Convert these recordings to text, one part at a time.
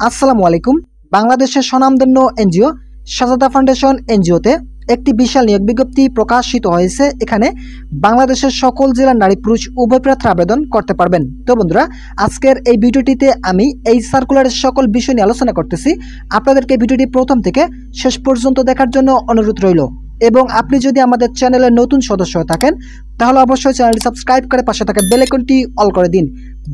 আসসালামু আলাইকুম। বাংলাদেশের স্বনামধন্য এনজিও সাজাদা ফাউন্ডেশন এনজিওতে একটি বিশাল নিয়োগ বিজ্ঞপ্তি প্রকাশিত হয়েছে। এখানে বাংলাদেশের সকল জেলার নারী পুরুষ উভয় প্রার্থী আবেদন করতে পারবেন। তো বন্ধুরা, আজকের এই ভিডিওটিতে আমি এই সার্কুলারের সকল বিষয় নিয়ে আলোচনা করতেছি। আপনাদেরকে ভিডিওটি প্রথম থেকে শেষ পর্যন্ত দেখার জন্য অনুরোধ রইল। এবং আপনি যদি আমাদের চ্যানেলের নতুন সদস্য হয়ে থাকেন তাহলে অবশ্যই চ্যানেলটি সাবস্ক্রাইব করে পাশে থাকা বেল আইকনটি অল করে দিন।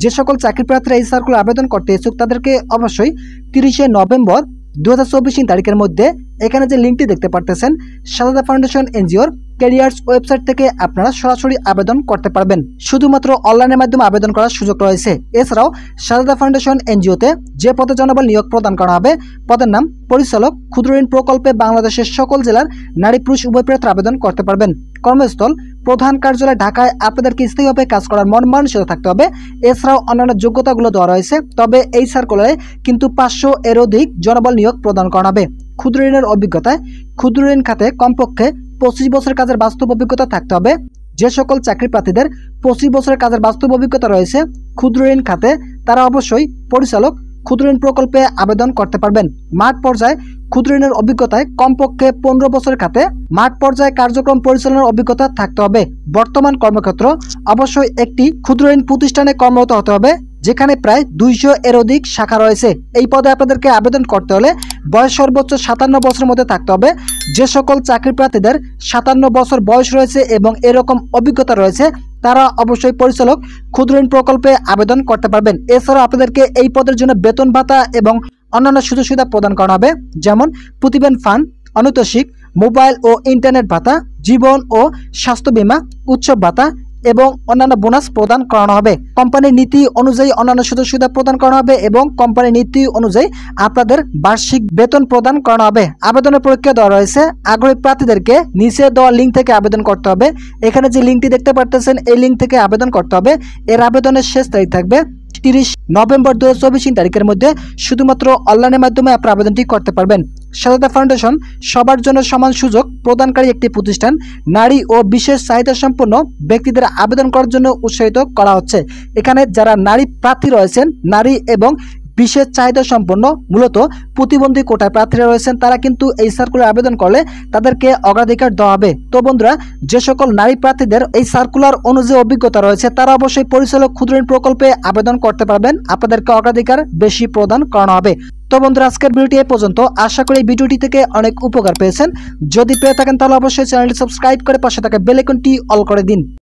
যে সকল চাকরি প্রার্থীরা এই সার্কুলার আবেদন করতে ইচ্ছুক তাদেরকে অবশ্যই 30শে নভেম্বর 2024 তারিখের মধ্যে এখানে যে লিঙ্কটি দেখতে পারতেছেন সাজাদা ফাউন্ডেশন এনজিওর ক্যারিয়ার্স ওয়েবসাইট থেকে আপনারা সরাসরি আবেদন করতে পারবেন। শুধুমাত্র অনলাইনের মাধ্যমে আবেদন করার সুযোগ রয়েছে। এছাড়াও সাজাদা ফাউন্ডেশন এনজিওতে যে পদে জনবল নিয়োগ প্রদান করা হবে পদের নাম পরিচালক ক্ষুদ্র ঋণ প্রকল্পে বাংলাদেশের সকল জেলার নারী পুরুষ উভয় প্রার্থী আবেদন করতে পারবেন। কর্মস্থল প্রধান কার্যালয় ঢাকায়। আপনাদেরকে স্থায়ীভাবে কাজ করার মন মানসিকতা থাকতে হবে। এছাড়াও অন্যান্য যোগ্যতাগুলো দেওয়া রয়েছে। তবে এই সার্কুলারে কিন্তু 500 এর অধিক জনবল নিয়োগ প্রদান করা হবে। ক্ষুদ্র ঋণের অভিজ্ঞতায় ক্ষুদ্র ঋণ খাতে কমপক্ষে 25 বছরের কাজের বাস্তব অভিজ্ঞতা থাকতে হবে। যে সকল চাকরি প্রার্থীদের 25 বছরের কাজের বাস্তব অভিজ্ঞতা রয়েছে ক্ষুদ্র ঋণ খাতে তারা অবশ্যই পরিচালক ক্ষুদ্র ঋণ প্রকল্পে আবেদন করতে পারবেন। মাঠ পর্যায়ে ক্ষুদ্র ঋণের অভিজ্ঞতায় কমপক্ষে 15 বছরের খাতে মাঠ পর্যায়ে কার্যক্রম পরিচালনার অভিজ্ঞতা থাকতে হবে। বর্তমান কর্মক্ষেত্র অবশ্যই একটি ক্ষুদ্র ঋণ প্রতিষ্ঠানে কর্মরত হতে হবে যেখানে প্রায় 200 এর অধিক শাখা রয়েছে। এই পদে আপনাদেরকে আবেদন করতে হলে বয়স সর্বোচ্চ 57 বছরের মধ্যে থাকতে হবে। যে সকল চাকরি প্রার্থীদের 57 বছর বয়স রয়েছে এবং এরকম অভিজ্ঞতা রয়েছে তারা অবশ্যই পরিচালক ক্ষুদ্র ঋণ প্রকল্পে আবেদন করতে পারবেন। এছাড়াও আপনাদেরকে এই পদের জন্য বেতন ভাতা এবং অন্যান্য সুযোগ সুবিধা প্রদান করা হবে, যেমন প্রতিবেদন ফান্ড, অনৈতসিক মোবাইল ও ইন্টারনেট ভাতা, জীবন ও স্বাস্থ্য বীমা, উৎসব ভাতা এবং অন্যান্য বোনাস প্রদান করানো হবে। কোম্পানির নীতি অনুযায়ী অন্যান্য সুযোগ সুবিধা প্রদান করা হবে এবং কোম্পানির নীতি অনুযায়ী আপনাদের বার্ষিক বেতন প্রদান করানো হবে। আবেদনের প্রক্রিয়া দেওয়া রয়েছে। আগ্রহী প্রার্থীদেরকে নিচে দেওয়া লিঙ্ক থেকে আবেদন করতে হবে। এখানে যে লিঙ্কটি দেখতে পারতেছেন এই লিঙ্ক থেকে আবেদন করতে হবে। এর আবেদনের শেষ তারিখ থাকবে 30 নভেম্বর 2024 তারিখের মধ্যে। শুধুমাত্র অনলাইনের মাধ্যমে আপনার আবেদনটি করতে পারবেন। সাজাদা ফাউন্ডেশন সবার জন্য সমান সুযোগ প্রদানকারী একটি প্রতিষ্ঠান। নারী ও বিশেষ চাহিদা সম্পন্ন ব্যক্তিদের আবেদন করার জন্য উৎসাহিত করা হচ্ছে। এখানে যারা নারী প্রার্থী রয়েছেন, নারী এবং বিশেষ চাহিদা সম্পন্ন মূলত প্রতিবন্ধী কোটায় প্রার্থীরা রয়েছেন, তারা কিন্তু এই সার্কুলার আবেদন করলে তাদেরকে অগ্রাধিকার দেওয়া হবে। তো বন্ধুরা, যে সকল নারী প্রার্থীদের এই সার্কুলার অনুযায়ী অভিজ্ঞতা রয়েছে তারা অবশ্যই পরিচালক ক্ষুদ্র ঋণ প্রকল্পে আবেদন করতে পারবেন। আপনাদেরকে অগ্রাধিকার বেশি প্রদান করানো হবে। তো বন্ধুরা, আজকের ভিডিওটি এ পর্যন্ত। আশা করি এই ভিডিওটি থেকে অনেক উপকার পেয়েছেন। যদি পেয়ে থাকেন তাহলে অবশ্যই চ্যানেলটি সাবস্ক্রাইব করে পাশে থাকা বেল আইকনটি অল করে দিন।